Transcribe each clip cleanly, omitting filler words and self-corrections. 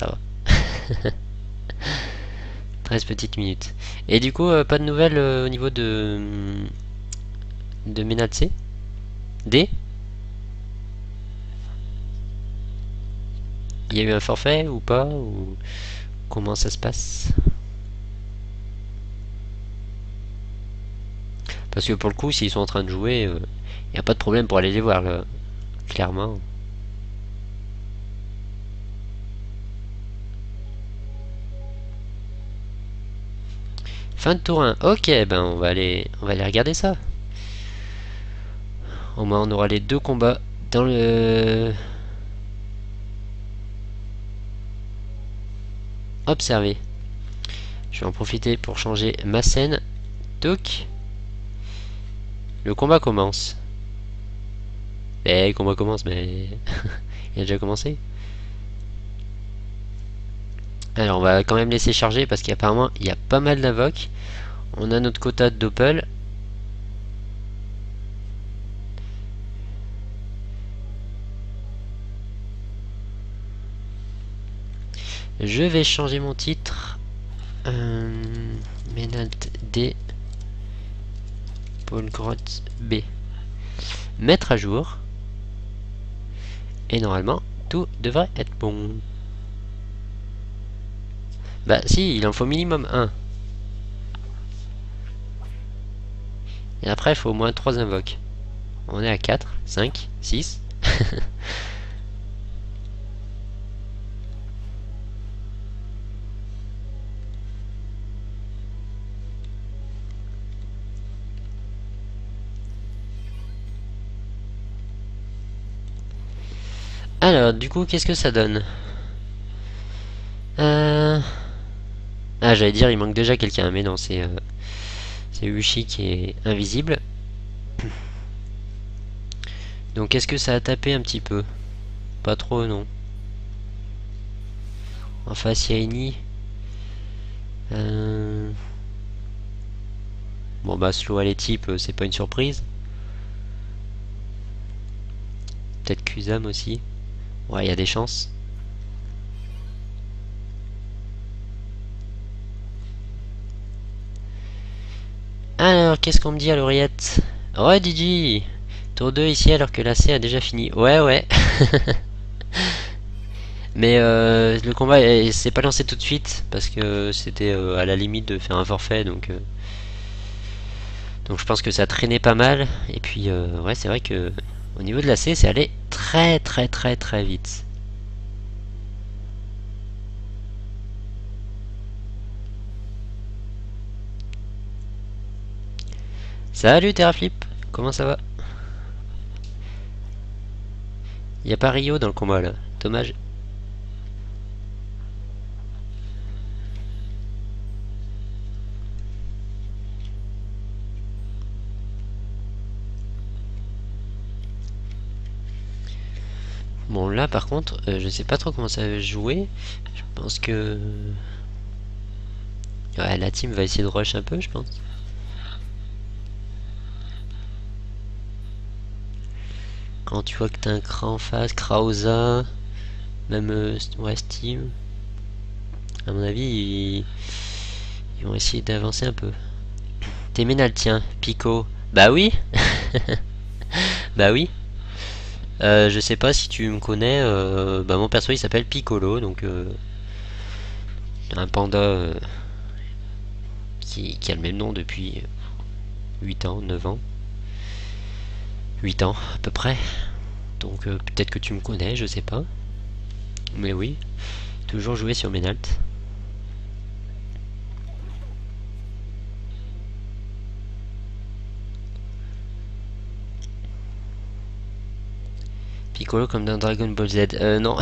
Ça va. 13 petites minutes. Et du coup, pas de nouvelles au niveau de Menatse D. Il y a eu un forfait ou pas, ou comment ça se passe? Parce que pour le coup, s'ils sont en train de jouer, il n'y a pas de problème pour aller les voir, là. Clairement. Fin de tour 1. Ok, ben on va aller regarder ça. Au moins on aura les deux combats dans le... Observer. Je vais en profiter pour changer ma scène. Toc. Le combat commence. Le combat commence, mais... il a déjà commencé. Alors on va quand même laisser charger parce qu'apparemment il y a pas mal d'invoques. On a notre quota de doppel. Je vais changer mon titre. Menalt D. Polgrot B. Mettre à jour. Et normalement, tout devrait être bon. Bah si, il en faut minimum 1. Et après, il faut au moins 3 invoques. On est à 4, 5, 6. Alors, du coup, qu'est-ce que ça donne? Ah, j'allais dire, il manque déjà quelqu'un, mais non, c'est Uchi qui est invisible. Donc, est-ce que ça a tapé un petit peu? Pas trop, non. En face, il y a Eni. Bon, bah, slow à les types, c'est pas une surprise. Peut-être Kuzam aussi. Ouais, il y a des chances. Alors, qu'est-ce qu'on me dit à l'oreillette? Ouais, Didi! Tour 2 ici alors que la C a déjà fini. Ouais, ouais. Mais le combat s'est pas lancé tout de suite parce que c'était à la limite de faire un forfait, donc je pense que ça traînait pas mal. Et puis ouais, c'est vrai que au niveau de la C, c'est allé très très très très vite. Salut Terraflip, comment ça va? Y a pas Rio dans le combat là, dommage. Bon là par contre, je sais pas trop comment ça va jouer. Je pense que ouais, la team va essayer de rush un peu, je pense. Quand tu vois que t'as un Kra en face, Krauza, même ouais, Steam, à mon avis, ils vont essayer d'avancer un peu. T'es Ménal, tiens, Pico. Bah oui. Bah oui. Je sais pas si tu me connais. Bah mon perso il s'appelle Piccolo, donc un panda qui a le même nom depuis 8 ans, 9 ans. 8 ans à peu près. Donc peut-être que tu me connais, je sais pas. Mais oui, toujours joué sur Menalt. Piccolo comme dans Dragon Ball Z. Non.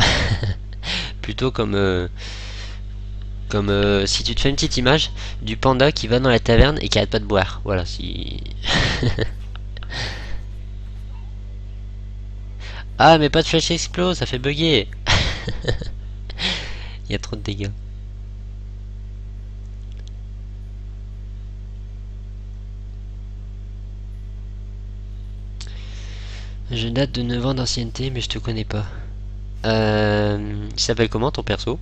Plutôt comme si tu te fais une petite image du panda qui va dans la taverne et qui arrête pas de boire. Voilà, si... Ah, mais pas de flèche explose, ça fait bugger. Il y a trop de dégâts. Je date de 9 ans d'ancienneté, mais je te connais pas. Il s'appelle comment ton perso?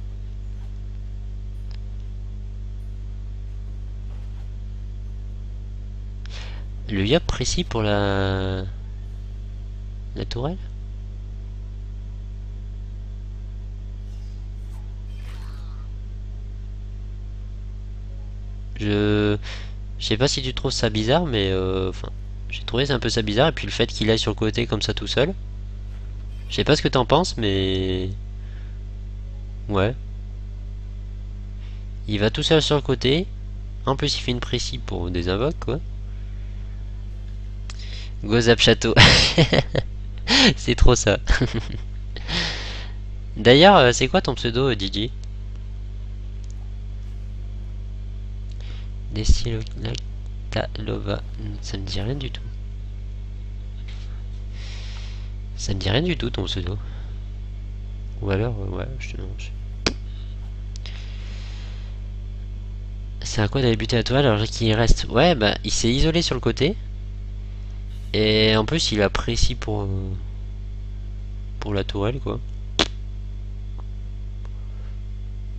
Le yop précis pour la tourelle. Je sais pas si tu trouves ça bizarre, mais enfin, j'ai trouvé un peu ça bizarre. Et puis le fait qu'il aille sur le côté comme ça tout seul. Je sais pas ce que t'en penses, mais ouais, il va tout seul sur le côté. En plus, il fait une précis pour des invoques, quoi. Gozap Château. C'est trop ça. D'ailleurs, c'est quoi ton pseudo, DJ? Destiloctalova. Ça me dit rien du tout. Ça me dit rien du tout, ton pseudo. Ou alors, ouais, je te demande. C'est à quoi d'aller buter la toile alors qu'il reste? Ouais, bah, il s'est isolé sur le côté. Et en plus, il a précis pour la tourelle, quoi.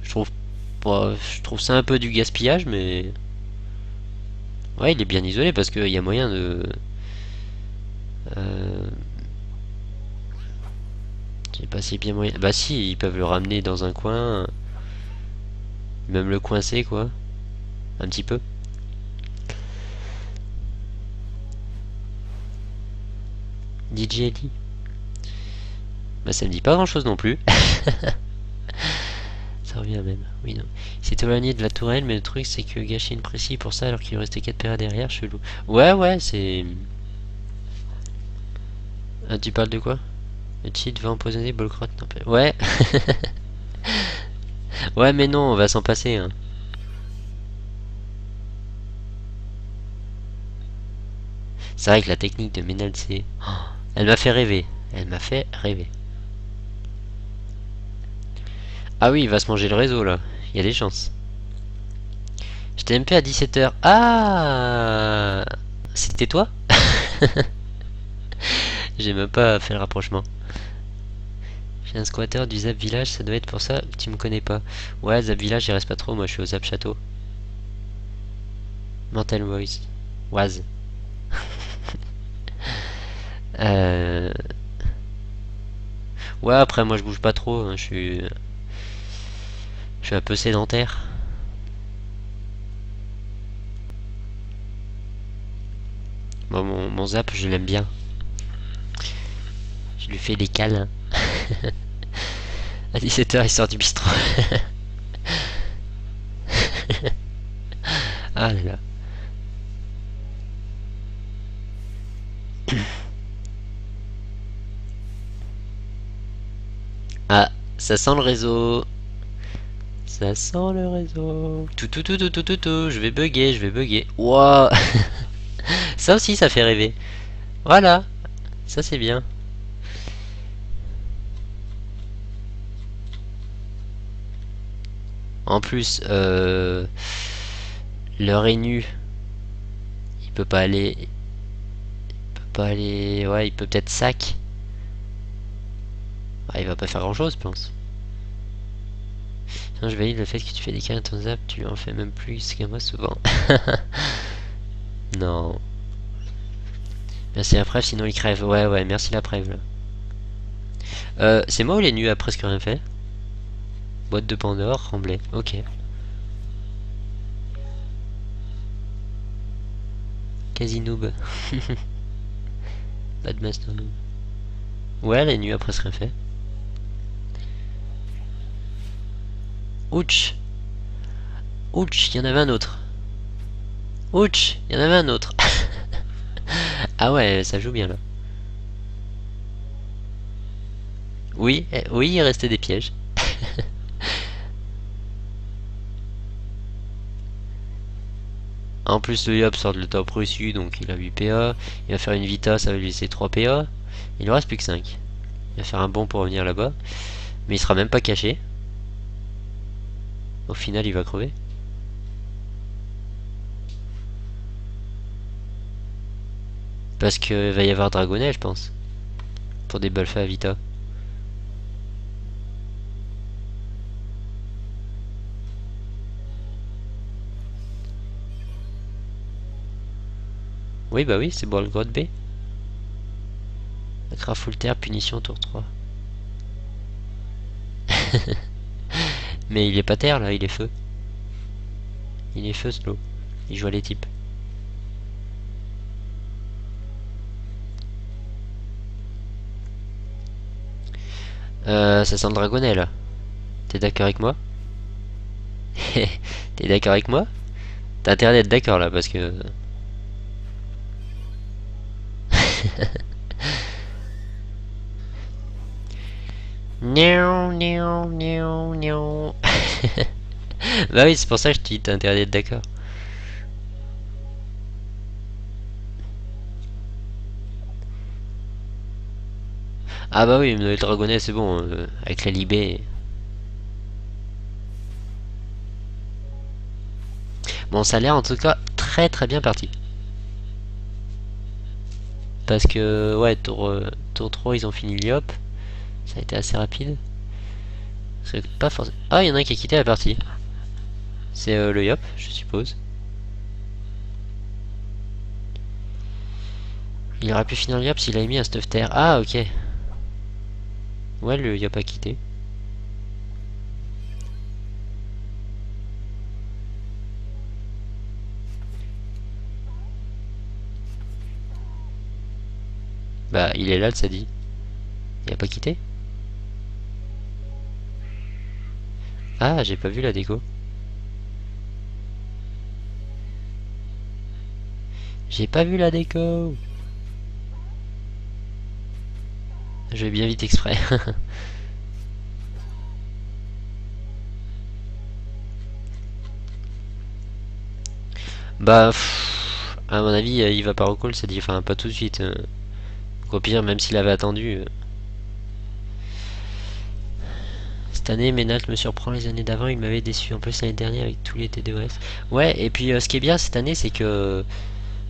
Je trouve, je trouve ça un peu du gaspillage, mais ouais, il est bien isolé parce qu'il y a moyen de. Euh, je sais pas si bien moyen. Bah si, ils peuvent le ramener dans un coin, même le coincer, quoi, un petit peu. DJ Ellie. Bah ça me dit pas grand chose non plus. Ça revient même. Oui, non. Il s'est éloigné de la tourelle, mais le truc c'est que gâcher une précis pour ça alors qu'il restait 4 PA derrière, chelou. Ouais, ouais, c'est. Ah, tu parles de quoi? Le cheat va empoisonner Bolkrot. Ouais. Ouais, mais non, on va s'en passer. Hein. C'est vrai que la technique de Ménal, c'est. Oh, elle m'a fait rêver. Elle m'a fait rêver. Ah oui, il va se manger le réseau là. Il y a des chances. Je t'ai MP à 17h. Ah, c'était toi? J'ai même pas fait le rapprochement. J'ai un squatter du Zap Village, ça doit être pour ça que tu me connais pas. Ouais, Zap Village, j'y reste pas trop, moi je suis au Zap Château. Mental Voice. Waz. Euh... Ouais, après moi je bouge pas trop, hein, je suis un peu sédentaire. Bon, mon Zap, je l'aime bien. Je lui fais des câlins. À 17h, il sort du bistrot. Ah là là. Ah, ça sent le réseau. Ça sent le réseau. Tout, je vais bugger, je vais bugger. Wow. Ça aussi, ça fait rêver. Voilà. Ça, c'est bien. En plus, l'heure est nue. Il peut pas aller. Il peut pas aller. Ouais, il peut peut-être sac. Ah, il va pas faire grand chose, je pense. Sinon, je valide le fait que tu fais des câlins à ton Zap, tu en fais même plus qu'à moi souvent. Non. Merci la preuve, sinon il crève. Ouais, ouais, merci la preuve là. C'est moi ou les nus a presque rien fait? Boîte de Pandore, Remblai. Ok. Quasi noob. Badmaster noob. Ouais, les nus a presque rien fait. Ouch. Ouch, il y en avait un autre. Ouch, il y en avait un autre. Ah ouais, ça joue bien là. Oui, oui, il restait des pièges. En plus, le Yop sort de le top reçu, donc il a 8 PA. Il va faire une Vita, ça va lui laisser 3 PA. Il ne reste plus que 5. Il va faire un bond pour revenir là-bas. Mais il sera même pas caché. Au final, il va crever. Parce qu'il va y avoir Dragonnet, je pense. Pour des Balfa à Vita. Oui, bah oui, c'est Bourg Grotte B. Accra full terre, punition tour 3. Mais il est pas terre là, il est feu. Il est feu slow. Il joue à les types. Ça sent le dragonnet là. T'es d'accord avec moi? T'es d'accord avec moi? T'as intérêt d'être d'accord là parce que... Niaou, niaou, niaou, niaou. Bah oui, c'est pour ça que je te dis t'as intérêt d'être d'accord. Ah bah oui, le dragonnet c'est bon, avec la libé. Bon, ça a l'air en tout cas très très bien parti. Parce que, ouais, tour 3 ils ont fini l'IOP. Ça a été assez rapide. C'est pas forcément... Ah, il y en a un qui a quitté la partie. C'est le YOP, je suppose. Il aurait pu finir le YOP s'il avait mis un stuff terre. Ah, ok. Ouais, le YOP a quitté. Bah, il est là, ça dit. Il a pas quitté. Ah, j'ai pas vu la déco. J'ai pas vu la déco. Je vais bien vite exprès. Bah, à mon avis, il va pas recall, ça dit. Enfin, pas tout de suite. Donc, au pire, même s'il avait attendu. Cette année, Ménalt me surprend. Les années d'avant, il m'avait déçu. En plus, l'année dernière, avec tous les TDOS. Ouais, et puis ce qui est bien cette année, c'est que.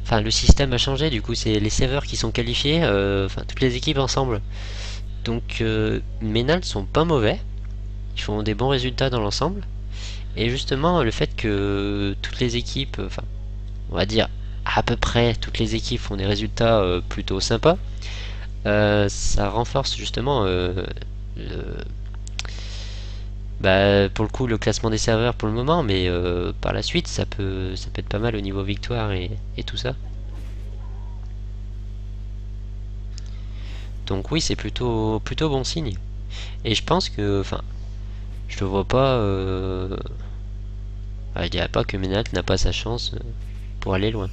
Enfin, le système a changé. Du coup, c'est les serveurs qui sont qualifiés. Enfin, toutes les équipes ensemble. Donc, Ménalt sont pas mauvais. Ils font des bons résultats dans l'ensemble. Et justement, le fait que toutes les équipes. Enfin, on va dire à peu près toutes les équipes font des résultats plutôt sympas. Ça renforce justement bah, pour le coup le classement des serveurs pour le moment, mais par la suite ça peut être pas mal au niveau victoire et tout ça. Donc oui, c'est plutôt bon signe. Et je pense que, enfin, je ne vois pas, je dirais pas que Menat n'a pas sa chance pour aller loin.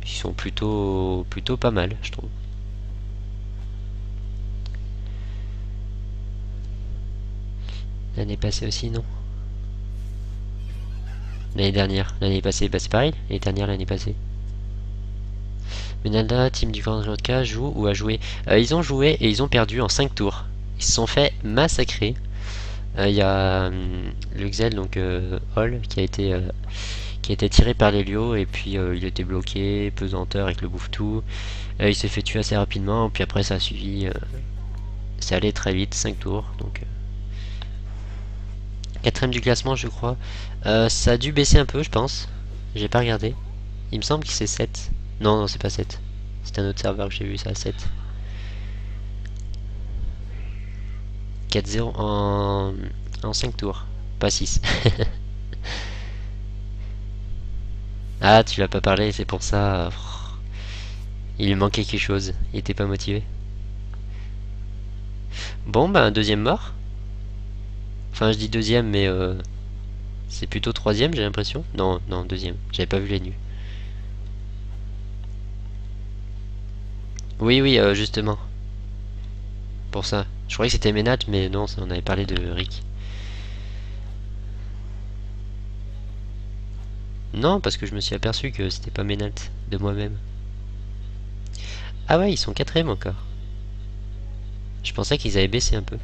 Ils sont plutôt pas mal, je trouve. L'année passée aussi, non? L'année dernière, l'année passée, bah c'est pareil, l'année dernière, l'année passée. Menada, team du Grand Vodka, joue ou a joué? Ils ont joué et ils ont perdu en 5 tours. Ils se sont fait massacrer. Il y a le Xel, donc Hall, qui a été tiré par l'Helio et puis il a été bloqué, pesanteur avec le bouffe-tout. Il s'est fait tuer assez rapidement, puis après ça a suivi. C'est allé très vite, 5 tours. Donc, quatrième du classement, je crois. Ça a dû baisser un peu, je pense. J'ai pas regardé. Il me semble que c'est 7. Non, non, c'est pas 7. C'est un autre serveur que j'ai vu, ça à 7. 4-0 en 5 tours, pas 6. Ah, tu l'as pas parlé, c'est pour ça. Il lui manquait quelque chose, il était pas motivé. Bon, bah, un deuxième mort. Enfin, je dis deuxième, mais c'est plutôt troisième, j'ai l'impression. Non, non, deuxième. J'avais pas vu les nus. Oui, oui, justement. Pour ça. Je croyais que c'était Ménat, mais non, on avait parlé de Rick. Non, parce que je me suis aperçu que c'était pas Ménat de moi-même. Ah ouais, ils sont quatrième encore. Je pensais qu'ils avaient baissé un peu.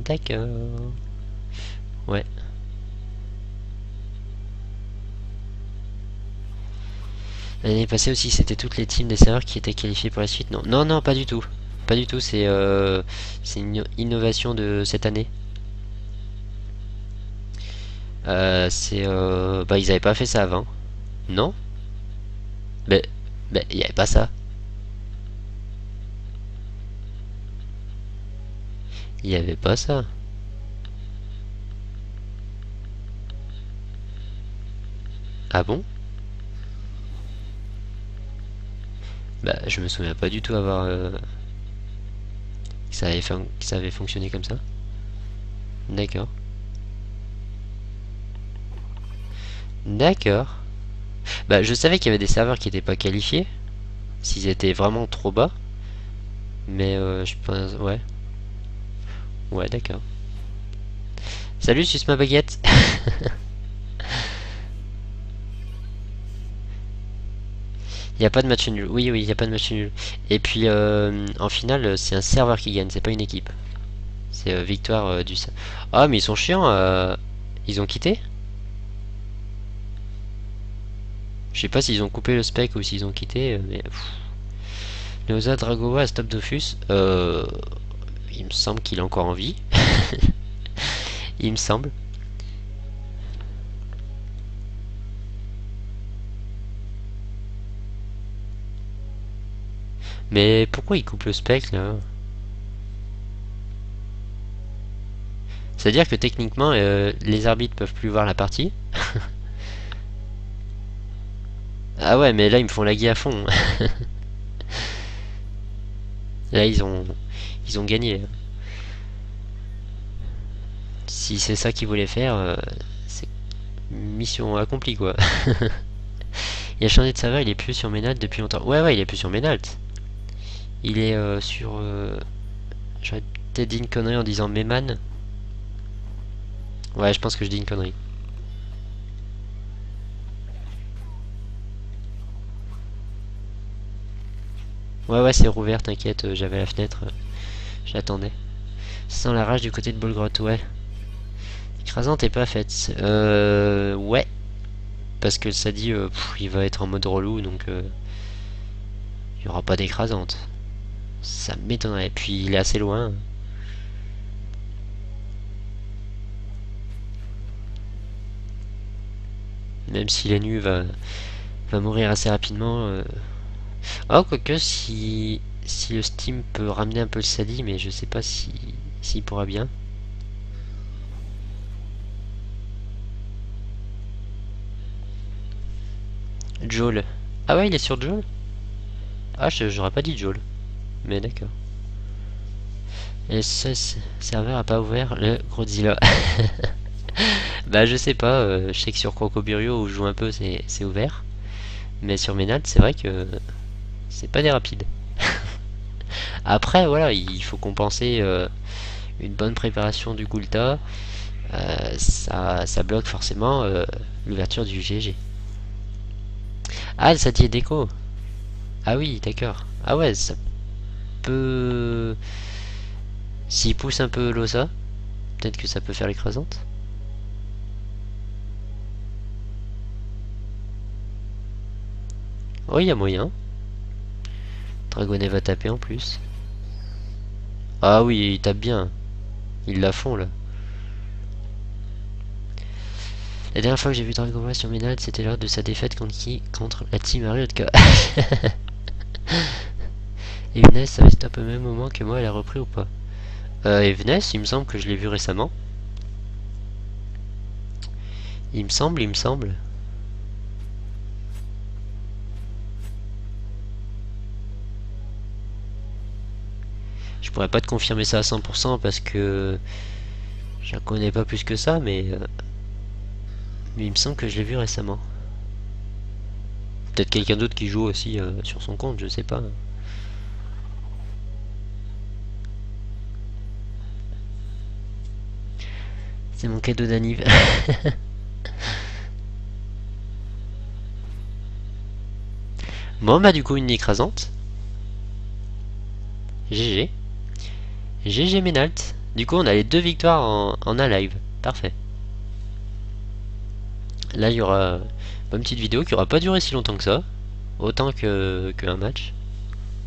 D'accord. Ouais. L'année passée aussi, c'était toutes les teams des serveurs qui étaient qualifiés pour la suite. Non, non, non, pas du tout. Pas du tout, c'est une innovation de cette année. Bah, ils avaient pas fait ça avant. Non? Mais, mais il y avait pas ça. Il y avait pas ça. Ah bon? Bah, je me souviens pas du tout avoir que ça avait fonctionné comme ça. D'accord. D'accord. Bah, je savais qu'il y avait des serveurs qui étaient pas qualifiés, s'ils étaient vraiment trop bas. Mais je pense, ouais, ouais, d'accord. Salut, suce ma baguette. Il n'y a pas de match nul. Oui, oui, il n'y a pas de match nul. Et puis, en finale, c'est un serveur qui gagne, c'est pas une équipe. C'est victoire du. Ah, mais ils sont chiants. Ils ont quitté. Je sais pas s'ils ont coupé le spec ou s'ils ont quitté, mais. Neoza Dragova Stop Dofus. Il me semble qu'il est encore en vie. Il me semble. Mais pourquoi il coupe le spec là? C'est-à-dire que techniquement, les arbitres peuvent plus voir la partie. Ah ouais, mais là ils me font laguer à fond. Là ils ont gagné. Si c'est ça qu'ils voulaient faire, c'est mission accomplie quoi. Il a changé de serveur, il est plus sur Menalt depuis longtemps. Ouais, ouais, il est plus sur Menalt. Il est sur. J'aurais peut-être dit une connerie en disant Meman. Ouais, je pense que je dis une connerie. Ouais, ouais, c'est rouvert, t'inquiète, j'avais la fenêtre, j'attendais. Sans la rage du côté de Bolgrot, ouais. Écrasante est pas faite. Ouais. Parce que ça dit, il va être en mode relou, donc il y aura pas d'écrasante. Ça m'étonnerait. Puis il est assez loin. Même si la nu va mourir assez rapidement. Oh, quoique si le Steam peut ramener un peu le Sadi, mais je sais pas s'il pourra bien. Joel. Ah ouais, il est sur Joel. Ah, j'aurais pas dit Joel. Mais d'accord. Et ce serveur a pas ouvert le Godzilla. Bah je sais pas, je sais que sur Crocoburio où je joue un peu c'est ouvert. Mais sur Ménal c'est vrai que c'est pas des rapides. Après voilà, il faut compenser une bonne préparation du Gulta. Ça bloque forcément l'ouverture du GG. Ah, ça dit déco. Ah oui, d'accord. Ah ouais, ça peut. S'il pousse un peu l'osa, peut-être que ça peut faire l'écrasante. Oh, il y a moyen. Dragonnet va taper en plus. Ah oui, il tape bien. Ils la font là. La dernière fois que j'ai vu Dragonnet sur Ménal, c'était lors de sa défaite contre la team Mariotka. Et Evenes, ça reste un peu au même moment que moi, elle a repris ou pas? Evenes, il me semble que je l'ai vu récemment. Il me semble. Je pourrais pas te confirmer ça à 100% parce que je la connais pas plus que ça, mais il me semble que je l'ai vu récemment. Peut-être quelqu'un d'autre qui joue aussi sur son compte, je sais pas. C'est mon cadeau d'anniv. Bon bah du coup une écrasante. GG. GG Ménalt. Du coup on a les deux victoires en un live. Parfait. Là il y aura une petite vidéo qui aura pas duré si longtemps que ça. Autant qu'un match.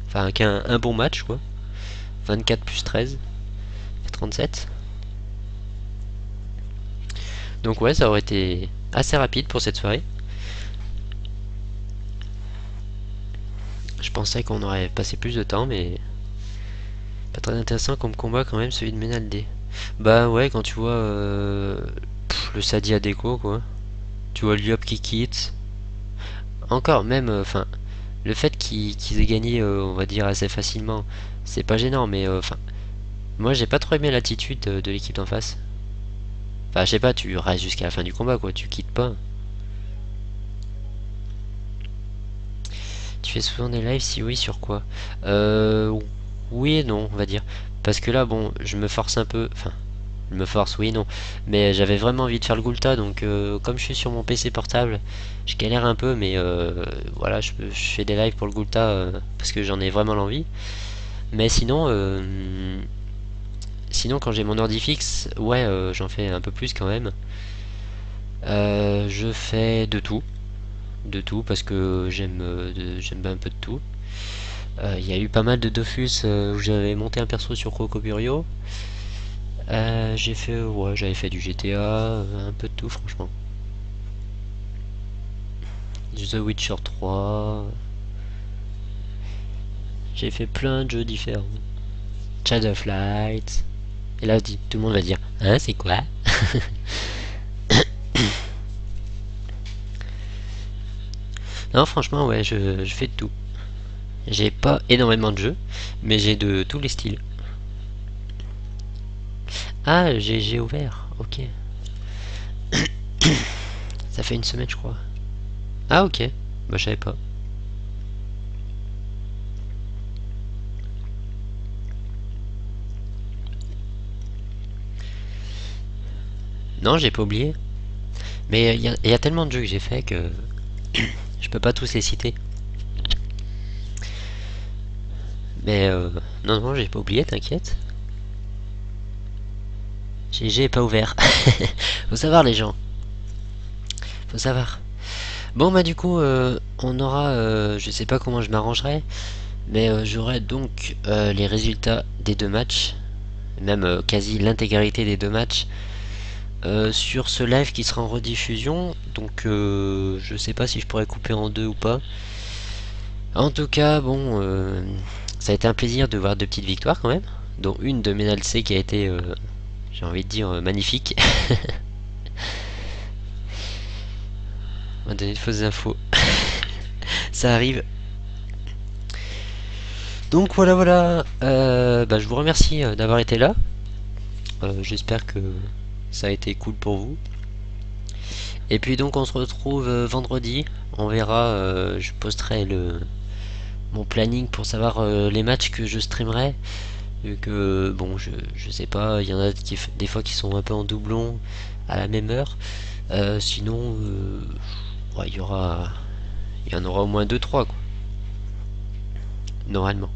Enfin qu'un bon match quoi. 24 plus 13. 37. Donc ouais, ça aurait été assez rapide pour cette soirée. Je pensais qu'on aurait passé plus de temps, mais pas très intéressant comme combat quand même, celui de Menalde. Bah ouais, quand tu vois le Sadia Deco, quoi. Tu vois Liop qui quitte. Encore, même, enfin, le fait qu'ils aient gagné, on va dire, assez facilement, c'est pas gênant, mais enfin, moi j'ai pas trop aimé l'attitude de l'équipe d'en face. Enfin, je sais pas, tu restes jusqu'à la fin du combat, quoi, tu quittes pas. Tu fais souvent des lives, si oui, sur quoi? Oui et non, on va dire. Parce que là, bon, je me force un peu, enfin, je me force, oui et non. Mais j'avais vraiment envie de faire le Gulta, donc comme je suis sur mon PC portable, je galère un peu, mais voilà, je fais des lives pour le Gulta parce que j'en ai vraiment l'envie. Mais sinon quand j'ai mon ordi fixe, ouais, j'en fais un peu plus quand même. Je fais de tout parce que j'aime un peu de tout. Il y a eu pas mal de Dofus où j'avais monté un perso sur Crocoburio. J'ai fait, ouais, j'avais fait du GTA, un peu de tout franchement. Du The Witcher 3. J'ai fait plein de jeux différents. Shadow of Light. Et là, tout le monde va dire, hein, c'est quoi? Non, franchement, ouais, je fais de tout. J'ai pas énormément de jeux, mais j'ai de tous les styles. Ah, j'ai ouvert, ok. Ça fait une semaine, je crois. Ah, ok. Bah, je savais pas. Non, j'ai pas oublié. Mais il y a tellement de jeux que j'ai fait que je peux pas tous les citer. Mais non, non, j'ai pas oublié, t'inquiète. GG est pas ouvert. Faut savoir, les gens. Faut savoir. Bon, bah, du coup, on aura. Je sais pas comment je m'arrangerai. Mais j'aurai donc les résultats des deux matchs. Même quasi l'intégralité des deux matchs. Sur ce live qui sera en rediffusion. Donc, je sais pas si je pourrais couper en deux ou pas. En tout cas, bon. Ça a été un plaisir de voir deux petites victoires quand même. Dont une de Menalce qui a été. J'ai envie de dire magnifique. On va donner de fausses infos. Ça arrive. Donc voilà, voilà. Bah, je vous remercie d'avoir été là. J'espère que ça a été cool pour vous. Et puis donc on se retrouve vendredi. On verra. Je posterai mon planning pour savoir les matchs que je streamerai. Vu que bon, je sais pas. Il y en a des fois qui sont un peu en doublon à la même heure. Sinon, ouais, il y en aura au moins 2-3 quoi. Normalement.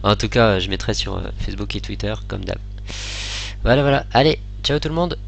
En tout cas, je mettrai sur Facebook et Twitter comme d'hab. Voilà, voilà. Allez, ciao tout le monde.